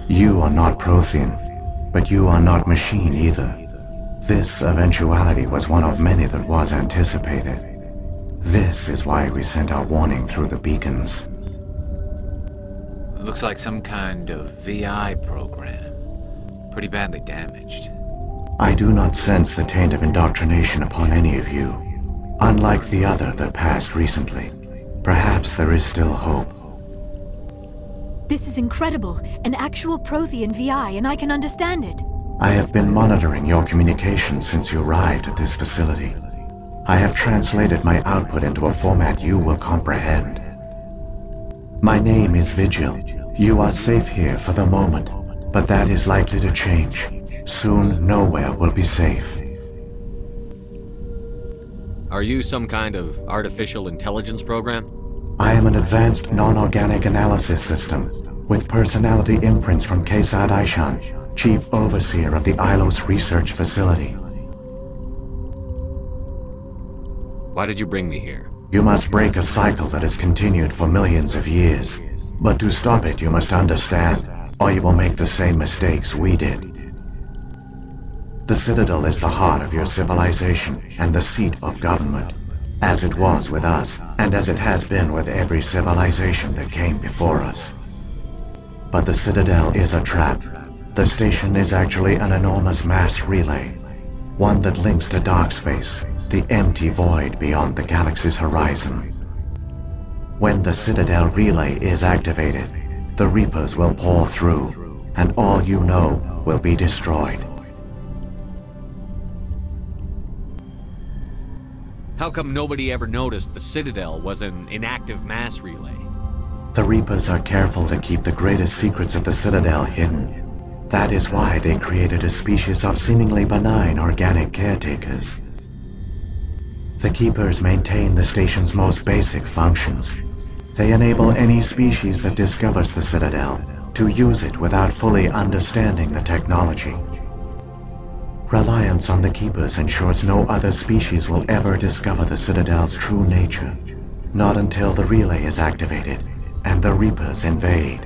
You are not Prothean, but you are not machine either. This eventuality was one of many that was anticipated. This is why we sent our warning through the beacons. Looks like some kind of VI program. Pretty badly damaged. I do not sense the taint of indoctrination upon any of you. Unlike the other that passed recently, perhaps there is still hope. This is incredible. An actual Prothean VI, and I can understand it. I have been monitoring your communications since you arrived at this facility. I have translated my output into a format you will comprehend. My name is Vigil. You are safe here for the moment, but that is likely to change. Soon, nowhere will be safe. Are you some kind of artificial intelligence program? I am an advanced non-organic analysis system with personality imprints from Kesad Aishan, Chief Overseer of the Ilos Research Facility. Why did you bring me here? You must break a cycle that has continued for millions of years. But to stop it, you must understand, or you will make the same mistakes we did. The Citadel is the heart of your civilization and the seat of government, as it was with us, and as it has been with every civilization that came before us. But the Citadel is a trap. The station is actually an enormous mass relay, one that links to dark space, the empty void beyond the galaxy's horizon. When the Citadel relay is activated, the Reapers will pour through, and all you know will be destroyed. How come nobody ever noticed the Citadel was an inactive mass relay? The Reapers are careful to keep the greatest secrets of the Citadel hidden. That is why they created a species of seemingly benign organic caretakers. The Keepers maintain the station's most basic functions. They enable any species that discovers the Citadel to use it without fully understanding the technology. Reliance on the Keepers ensures no other species will ever discover the Citadel's true nature, not until the relay is activated and the Reapers invade.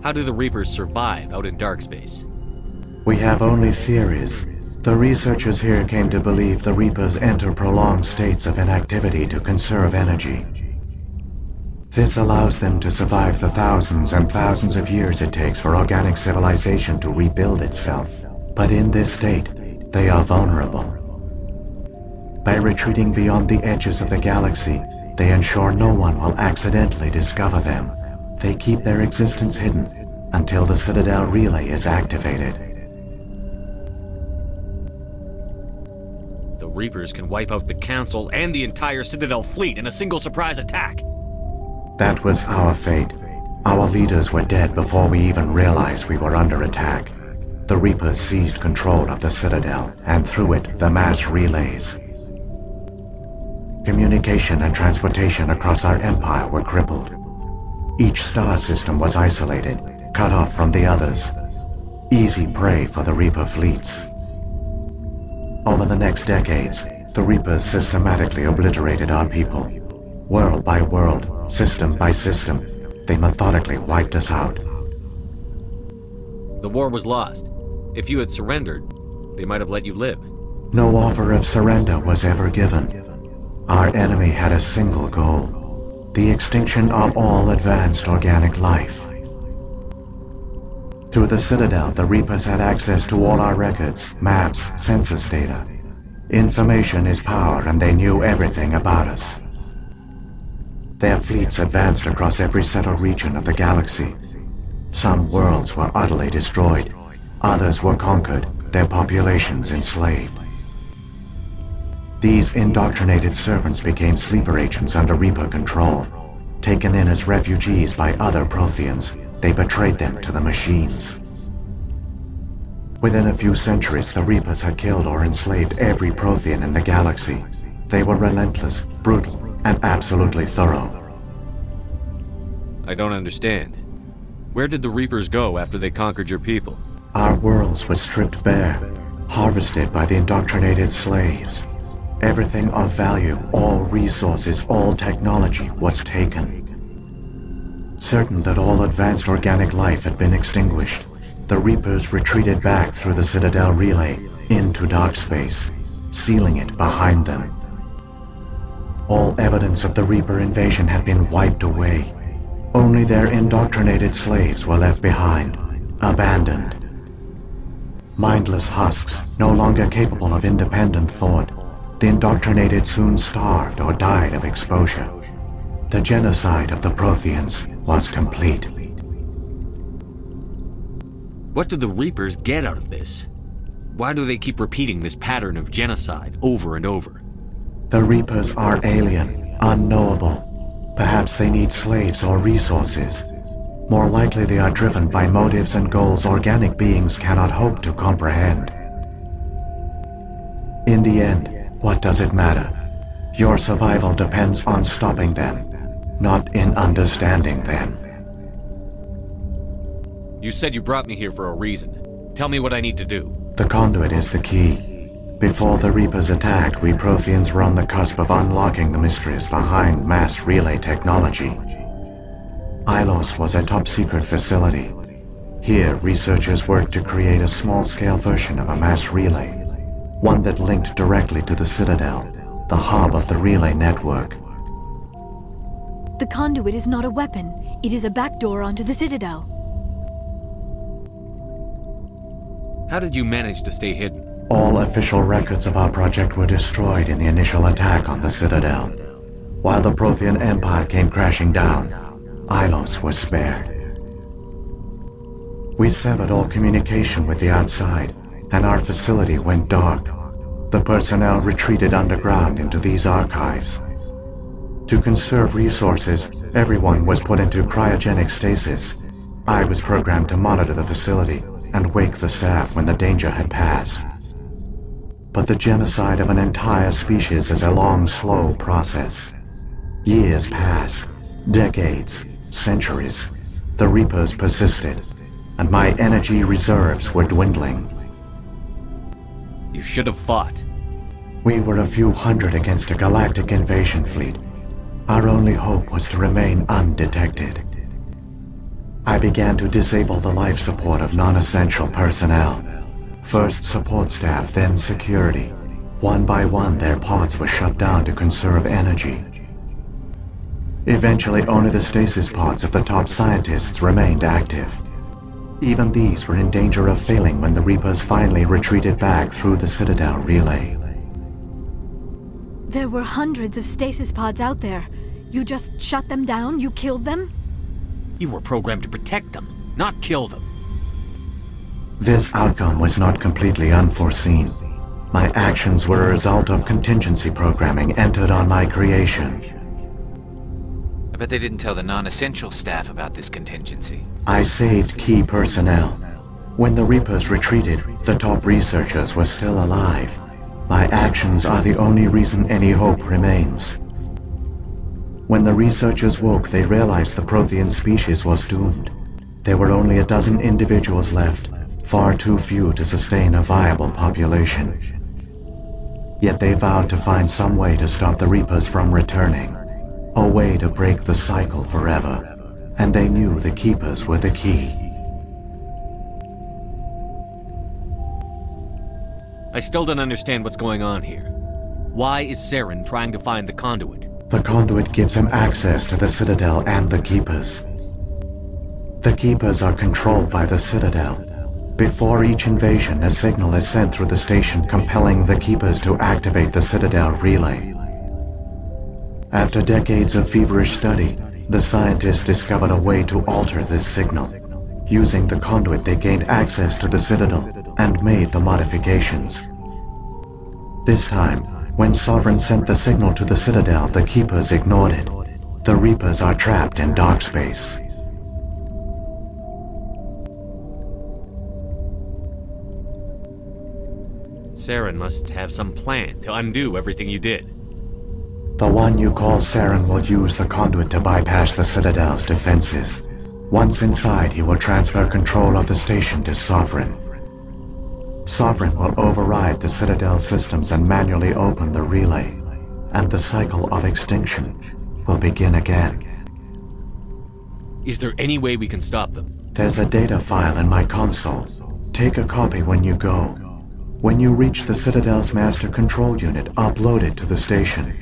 How do the Reapers survive out in dark space? We have only theories. The researchers here came to believe the Reapers enter prolonged states of inactivity to conserve energy. This allows them to survive the thousands and thousands of years it takes for organic civilization to rebuild itself. But in this state, they are vulnerable. By retreating beyond the edges of the galaxy, they ensure no one will accidentally discover them. They keep their existence hidden until the Citadel relay is activated. The Reapers can wipe out the Council and the entire Citadel fleet in a single surprise attack. That was our fate. Our leaders were dead before we even realized we were under attack. The Reapers seized control of the Citadel, and through it, the mass relays. Communication and transportation across our empire were crippled. Each star system was isolated, cut off from the others. Easy prey for the Reaper fleets. Over the next decades, the Reapers systematically obliterated our people. World by world, system by system, they methodically wiped us out. The war was lost. If you had surrendered, they might have let you live. No offer of surrender was ever given. Our enemy had a single goal: the extinction of all advanced organic life. Through the Citadel, the Reapers had access to all our records, maps, census data. Information is power, and they knew everything about us. Their fleets advanced across every settled region of the galaxy. Some worlds were utterly destroyed. Others were conquered, their populations enslaved. These indoctrinated servants became sleeper agents under Reaper control. Taken in as refugees by other Protheans, they betrayed them to the machines. Within a few centuries, the Reapers had killed or enslaved every Prothean in the galaxy. They were relentless, brutal, and absolutely thorough. I don't understand. Where did the Reapers go after they conquered your people? Our worlds were stripped bare, harvested by the indoctrinated slaves. Everything of value, all resources, all technology was taken. Certain that all advanced organic life had been extinguished, the Reapers retreated back through the Citadel relay into dark space, sealing it behind them. All evidence of the Reaper invasion had been wiped away. Only their indoctrinated slaves were left behind, abandoned. Mindless husks, no longer capable of independent thought, the indoctrinated soon starved or died of exposure. The genocide of the Protheans was complete. What do the Reapers get out of this? Why do they keep repeating this pattern of genocide over and over? The Reapers are alien, unknowable. Perhaps they need slaves or resources. More likely they are driven by motives and goals organic beings cannot hope to comprehend. In the end, what does it matter? Your survival depends on stopping them, not in understanding them. You said you brought me here for a reason. Tell me what I need to do. The conduit is the key. Before the Reapers attacked, we Protheans were on the cusp of unlocking the mysteries behind mass relay technology. Ilos was a top-secret facility. Here, researchers worked to create a small-scale version of a mass relay, one that linked directly to the Citadel, the hub of the relay network. The conduit is not a weapon. It is a backdoor onto the Citadel. How did you manage to stay hidden? All official records of our project were destroyed in the initial attack on the Citadel. While the Prothean Empire came crashing down, Ilos was spared. We severed all communication with the outside, and our facility went dark. The personnel retreated underground into these archives. To conserve resources, everyone was put into cryogenic stasis. I was programmed to monitor the facility and wake the staff when the danger had passed. But the genocide of an entire species is a long, slow process. Years passed, decades, centuries. The Reapers persisted, and my energy reserves were dwindling. You should have fought. We were a few hundred against a galactic invasion fleet. Our only hope was to remain undetected. I began to disable the life support of non-essential personnel. First support staff, then security. One by one, their pods were shut down to conserve energy. Eventually, only the stasis pods of the top scientists remained active. Even these were in danger of failing when the Reapers finally retreated back through the Citadel relay. There were hundreds of stasis pods out there. You just shut them down? You killed them? You were programmed to protect them, not kill them. This outcome was not completely unforeseen. My actions were a result of contingency programming entered on my creation. I bet they didn't tell the non-essential staff about this contingency. I saved key personnel. When the Reapers retreated, the top researchers were still alive. My actions are the only reason any hope remains. When the researchers woke, they realized the Prothean species was doomed. There were only a dozen individuals left, far too few to sustain a viable population. Yet they vowed to find some way to stop the Reapers from returning, a way to break the cycle forever, and they knew the Keepers were the key. I still don't understand what's going on here. Why is Saren trying to find the conduit? The conduit gives him access to the Citadel and the Keepers. The Keepers are controlled by the Citadel. Before each invasion, a signal is sent through the station compelling the Keepers to activate the Citadel relay. After decades of feverish study, the scientists discovered a way to alter this signal. Using the conduit, they gained access to the Citadel and made the modifications. This time, when Sovereign sent the signal to the Citadel, the Keepers ignored it. The Reapers are trapped in dark space. Saren must have some plan to undo everything you did. The one you call Saren will use the conduit to bypass the Citadel's defenses. Once inside, he will transfer control of the station to Sovereign. Sovereign will override the Citadel systems and manually open the relay, and the cycle of extinction will begin again. Is there any way we can stop them? There's a data file in my console. Take a copy when you go. When you reach the Citadel's master control unit, upload it to the station.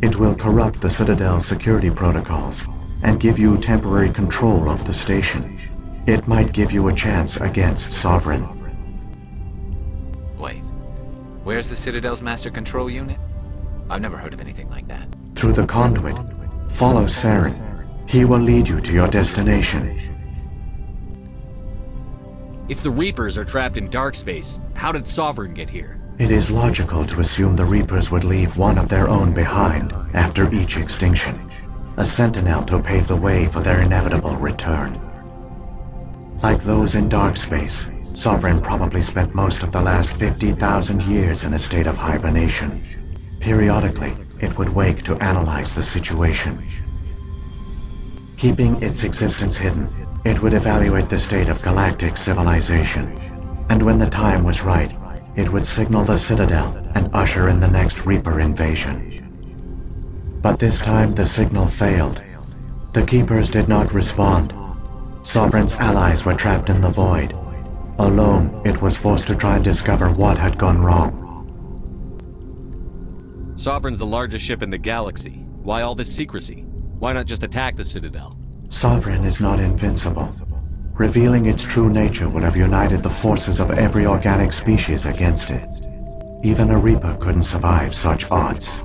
It will corrupt the Citadel's security protocols and give you temporary control of the station. It might give you a chance against Sovereign. Wait. Where's the Citadel's master control unit? I've never heard of anything like that. Through the conduit, follow Saren. He will lead you to your destination. If the Reapers are trapped in dark space, how did Sovereign get here? It is logical to assume the Reapers would leave one of their own behind after each extinction. A sentinel to pave the way for their inevitable return. Like those in dark space, Sovereign probably spent most of the last 50,000 years in a state of hibernation. Periodically, it would wake to analyze the situation. Keeping its existence hidden, it would evaluate the state of galactic civilization. And when the time was right, it would signal the Citadel and usher in the next Reaper invasion. But this time the signal failed. The Keepers did not respond. Sovereign's allies were trapped in the void. Alone, it was forced to try and discover what had gone wrong. Sovereign's the largest ship in the galaxy. Why all this secrecy? Why not just attack the Citadel? Sovereign is not invincible. Revealing its true nature would have united the forces of every organic species against it. Even a Reaper couldn't survive such odds.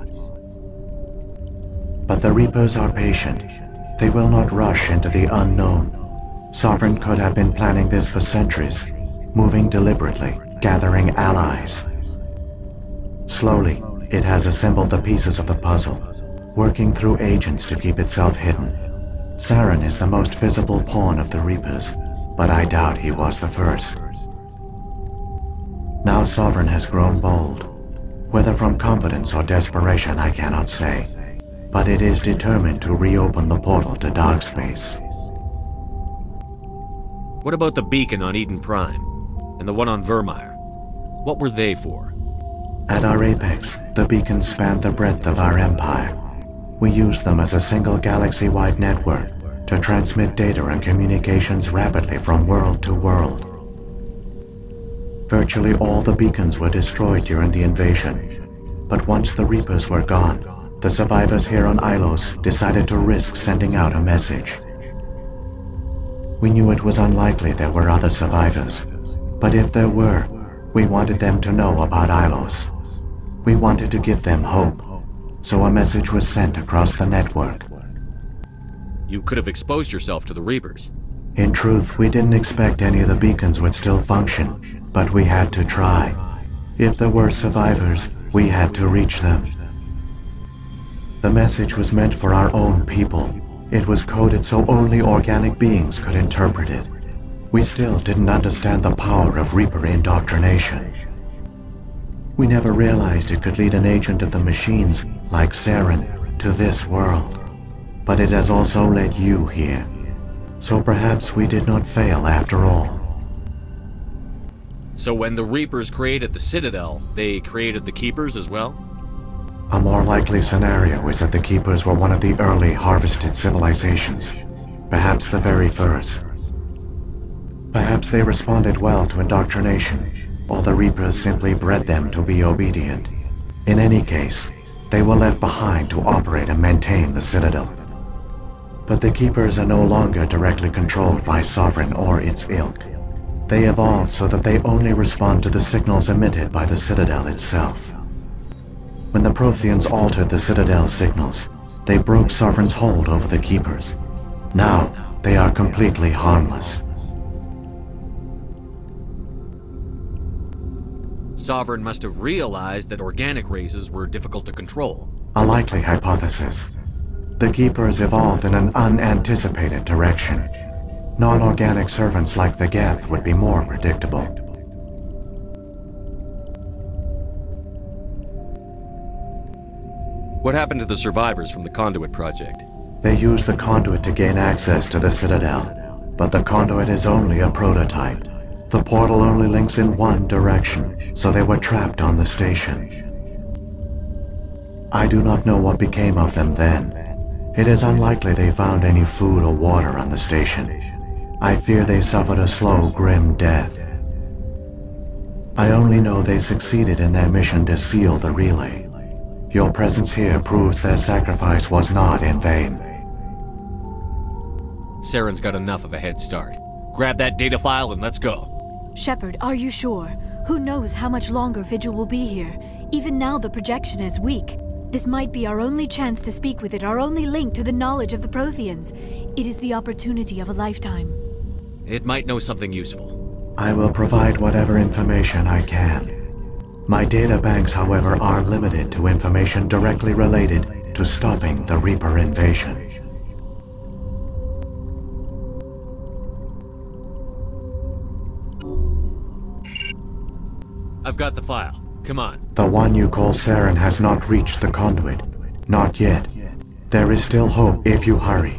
But the Reapers are patient. They will not rush into the unknown. Sovereign could have been planning this for centuries, moving deliberately, gathering allies. Slowly, it has assembled the pieces of the puzzle, working through agents to keep itself hidden. Saren is the most visible pawn of the Reapers, but I doubt he was the first. Now Sovereign has grown bold. Whether from confidence or desperation, I cannot say. But it is determined to reopen the portal to dark space. What about the beacon on Eden Prime? And the one on Vermeer? What were they for? At our apex, the beacons spanned the breadth of our empire. We used them as a single galaxy-wide network to transmit data and communications rapidly from world to world. Virtually all the beacons were destroyed during the invasion, but once the Reapers were gone, the survivors here on Ilos decided to risk sending out a message. We knew it was unlikely there were other survivors, but if there were, we wanted them to know about Ilos. We wanted to give them hope, so a message was sent across the network. You could have exposed yourself to the Reapers. In truth, we didn't expect any of the beacons would still function, but we had to try. If there were survivors, we had to reach them. The message was meant for our own people. It was coded so only organic beings could interpret it. We still didn't understand the power of Reaper indoctrination. We never realized it could lead an agent of the machines, like Saren, to this world. But it has also led you here. So perhaps we did not fail after all. So when the Reapers created the Citadel, they created the Keepers as well? A more likely scenario is that the Keepers were one of the early harvested civilizations. Perhaps the very first. Perhaps they responded well to indoctrination, or the Reapers simply bred them to be obedient. In any case, they were left behind to operate and maintain the Citadel. But the Keepers are no longer directly controlled by Sovereign or its ilk. They evolved so that they only respond to the signals emitted by the Citadel itself. When the Protheans altered the Citadel's signals, they broke Sovereign's hold over the Keepers. Now, they are completely harmless. Sovereign must have realized that organic races were difficult to control. A likely hypothesis. The Keepers evolved in an unanticipated direction. Non-organic servants like the Geth would be more predictable. What happened to the survivors from the Conduit project? They used the conduit to gain access to the Citadel, but the conduit is only a prototype. The portal only links in one direction, so they were trapped on the station. I do not know what became of them then. It is unlikely they found any food or water on the station. I fear they suffered a slow, grim death. I only know they succeeded in their mission to seal the relay. Your presence here proves their sacrifice was not in vain. Saren's got enough of a head start. Grab that data file and let's go. Shepard, are you sure? Who knows how much longer Vigil will be here? Even now the projection is weak. This might be our only chance to speak with it, our only link to the knowledge of the Protheans. It is the opportunity of a lifetime. It might know something useful. I will provide whatever information I can. My data banks, however, are limited to information directly related to stopping the Reaper invasion. I've got the file. Come on. The one you call Saren has not reached the conduit. Not yet. There is still hope if you hurry.